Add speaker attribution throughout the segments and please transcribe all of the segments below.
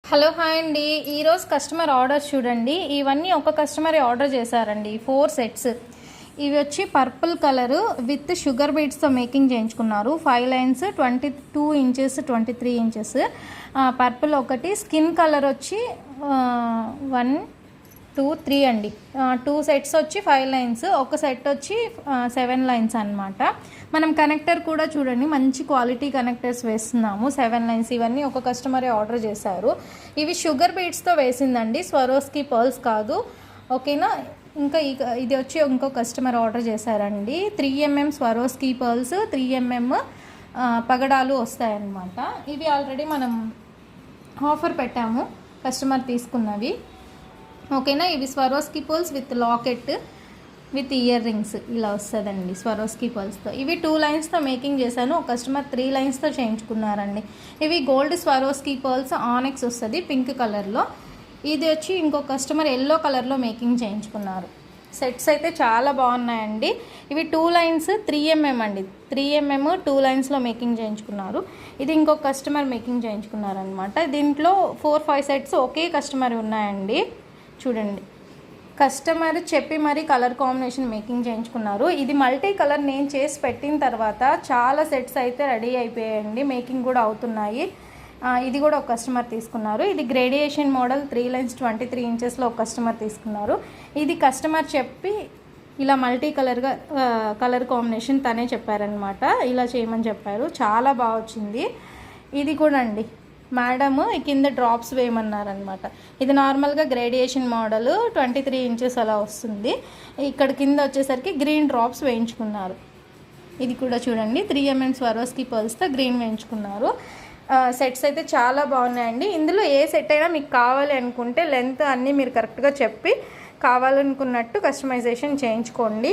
Speaker 1: Hello hi అండి. ఈరోజు customer orders చూడండి. ఇవన్నీ ఒక కస్టమర్ ఆర్డర్ చేశారండి. 4 సెట్స్. ఇవి వచ్చి పర్పుల్ కలరు విత్ షుగర్ బీట్స్తో మేకింగ్ చేయించుకున్నారు. 5 లైన్స్, 22 ఇంచెస్, 23 ఇంచెస్. పర్పుల్ ఒకటి. స్కిన్ కలర్ వచ్చి 1, 2, 3 అండి. 2 సెట్స్ వచ్చి 5 లైన్స్, ఒక సెట్ వచ్చి 7 లైన్స్ అనమాట. మనం కనెక్టర్ కూడా చూడండి, మంచి క్వాలిటీ కనెక్టర్స్ వేస్తున్నాము. 7 లైన్స్. ఇవన్నీ ఒక కస్టమరే ఆర్డర్ చేశారు. ఇవి షుగర్ బీట్స్తో వేసిందండి, స్వరోస్కి పర్ల్స్ కాదు. ఓకేనా. ఇంకా ఇది వచ్చి ఇంకో కస్టమర్ ఆర్డర్ చేశారండి. 3mm స్వరోస్కి పర్ల్స్, 3mm పగడాలు వస్తాయన్నమాట. ఇవి ఆల్రెడీ మనం ఆఫర్ పెట్టాము కస్టమర్ తీసుకున్నవి. ఓకేనా. ఇవి Swarovski pearls with locket with ear rings ఇలా వస్తుందండి స్వరోస్కి పర్ల్స్తో. ఇవి 2 లైన్స్తో మేకింగ్ చేశాను. ఒక కస్టమర్ 3 లైన్స్తో చేయించుకున్నారండి. ఇవి గోల్డ్ స్వరోస్కి పర్ల్స్, ఆనెక్స్ వస్తుంది పింక్ కలర్లో. ఇది వచ్చి ఇంకో కస్టమర్ ఎల్లో కలర్లో మేకింగ్ చేయించుకున్నారు. సెట్స్ అయితే చాలా బాగున్నాయండి. ఇవి 2 లైన్స్ 3mm అండి. 3mm 2 లైన్స్లో మేకింగ్ చేయించుకున్నారు. ఇది ఇంకొక కస్టమర్ మేకింగ్ చేయించుకున్నారనమాట. దీంట్లో 4-5 సెట్స్ ఒకే కస్టమర్ ఉన్నాయండి. చూడండి, కస్టమర్ చెప్పి మరీ కలర్ కాంబినేషన్ మేకింగ్ చేయించుకున్నారు. ఇది మల్టీ కలర్ నేను చేసి పెట్టిన తర్వాత చాలా సెట్స్ అయితే రెడీ అయిపోయాయండి, మేకింగ్ కూడా అవుతున్నాయి. ఇది కూడా ఒక కస్టమర్ తీసుకున్నారు. ఇది గ్రేడియేషన్ మోడల్ 3 లైన్స్ 23 ఇంచెస్లో ఒక కస్టమర్ తీసుకున్నారు. ఇది కస్టమర్ చెప్పి ఇలా మల్టీ కలర్గా కలర్ కాంబినేషన్ తనే చెప్పారనమాట, ఇలా చేయమని చెప్పారు. చాలా బాగా వచ్చింది. ఇది కూడా అండి, మేడము కింద డ్రాప్స్ వేయమన్నారనమాట. ఇది నార్మల్గా గ్రేడియేషన్ మోడల్ 23 ఇంచెస్ అలా వస్తుంది. ఇక్కడ కింద వచ్చేసరికి గ్రీన్ డ్రాప్స్ వేయించుకున్నారు. ఇది కూడా చూడండి, 3mm స్వరోస్కి పర్ల్స్తో గ్రీన్ వేయించుకున్నారు. సెట్స్ అయితే చాలా బాగున్నాయండి. ఇందులో ఏ సెట్ అయినా మీకు కావాలి అనుకుంటే లెంత్ అన్నీ మీరు కరెక్ట్గా చెప్పి కావాలనుకున్నట్టు కస్టమైజేషన్ చేయించుకోండి.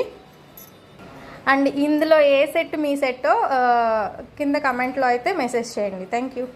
Speaker 1: అండ్ ఇందులో ఏ సెట్ మీ సెట్టో కింద కమెంట్లో అయితే మెసేజ్ చేయండి. Thank you.